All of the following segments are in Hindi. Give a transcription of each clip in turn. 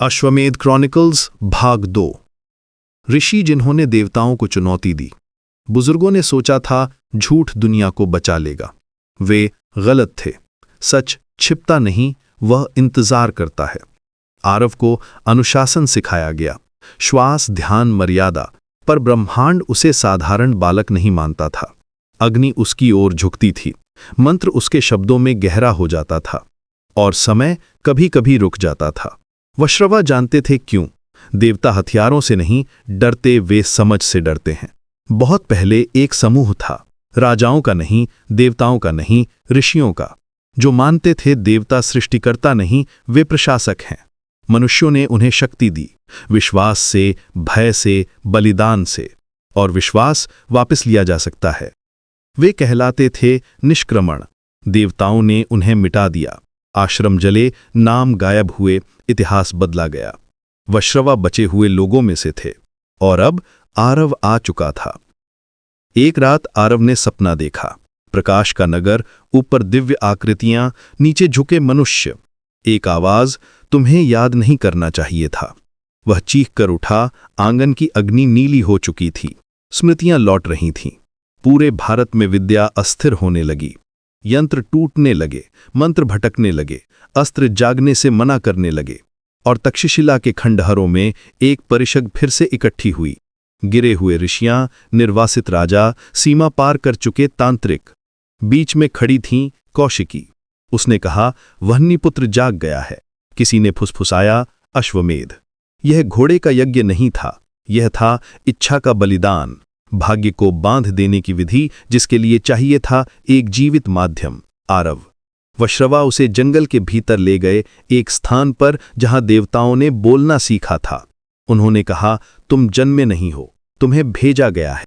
अश्वमेध क्रॉनिकल्स भाग 2। ऋषि जिन्होंने देवताओं को चुनौती दी। बुजुर्गों ने सोचा था झूठ दुनिया को बचा लेगा। वे गलत थे। सच छिपता नहीं, वह इंतजार करता है। आरव को अनुशासन सिखाया गया, श्वास, ध्यान, मर्यादा, पर ब्रह्मांड उसे साधारण बालक नहीं मानता था। अग्नि उसकी ओर झुकती थी, मंत्र उसके शब्दों में गहरा हो जाता था, और समय कभी कभी रुक जाता था। वश्रवा जानते थे क्यों। देवता हथियारों से नहीं डरते, वे समझ से डरते हैं। बहुत पहले एक समूह था, राजाओं का नहीं, देवताओं का नहीं, ऋषियों का, जो मानते थे देवता सृष्टिकर्ता नहीं, वे प्रशासक हैं। मनुष्यों ने उन्हें शक्ति दी, विश्वास से, भय से, बलिदान से, और विश्वास वापस लिया जा सकता है। वे कहलाते थे निष्क्रमण। देवताओं ने उन्हें मिटा दिया, आश्रम जले, नाम गायब हुए, इतिहास बदला गया। वश्रवा बचे हुए लोगों में से थे, और अब आरव आ चुका था। एक रात आरव ने सपना देखा, प्रकाश का नगर, ऊपर दिव्य आकृतियां, नीचे झुके मनुष्य। एक आवाज, तुम्हें याद नहीं करना चाहिए था। वह चीख कर उठा। आंगन की अग्नि नीली हो चुकी थी, स्मृतियां लौट रही थीं। पूरे भारत में विद्या अस्थिर होने लगी, यंत्र टूटने लगे, मंत्र भटकने लगे, अस्त्र जागने से मना करने लगे, और तक्षशिला के खंडहरों में एक परिषद फिर से इकट्ठी हुई। गिरे हुए ऋषियां, निर्वासित राजा, सीमा पार कर चुके तांत्रिक। बीच में खड़ी थीं कौशिकी। उसने कहा, वह्निपुत्र जाग गया है। किसी ने फुसफुसाया, अश्वमेध। यह घोड़े का यज्ञ नहीं था, यह था इच्छा का बलिदान, भाग्य को बांध देने की विधि, जिसके लिए चाहिए था एक जीवित माध्यम, आरव। वश्रवा उसे जंगल के भीतर ले गए, एक स्थान पर जहां देवताओं ने बोलना सीखा था। उन्होंने कहा, तुम जन्मे नहीं हो, तुम्हें भेजा गया है।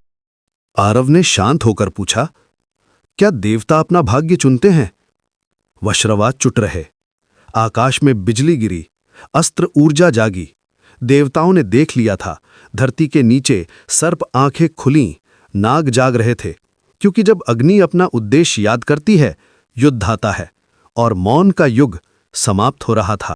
आरव ने शांत होकर पूछा, क्या देवता अपना भाग्य चुनते हैं? वश्रवा चुप रहे। आकाश में बिजली गिरी, अस्त्र ऊर्जा जागी। देवताओं ने देख लिया था, धरती के नीचे सर्प आंखें खुलीं, नाग जाग रहे थे, क्योंकि जब अग्नि अपना उद्देश्य याद करती है, युद्ध आता है, और मौन का युग समाप्त हो रहा था।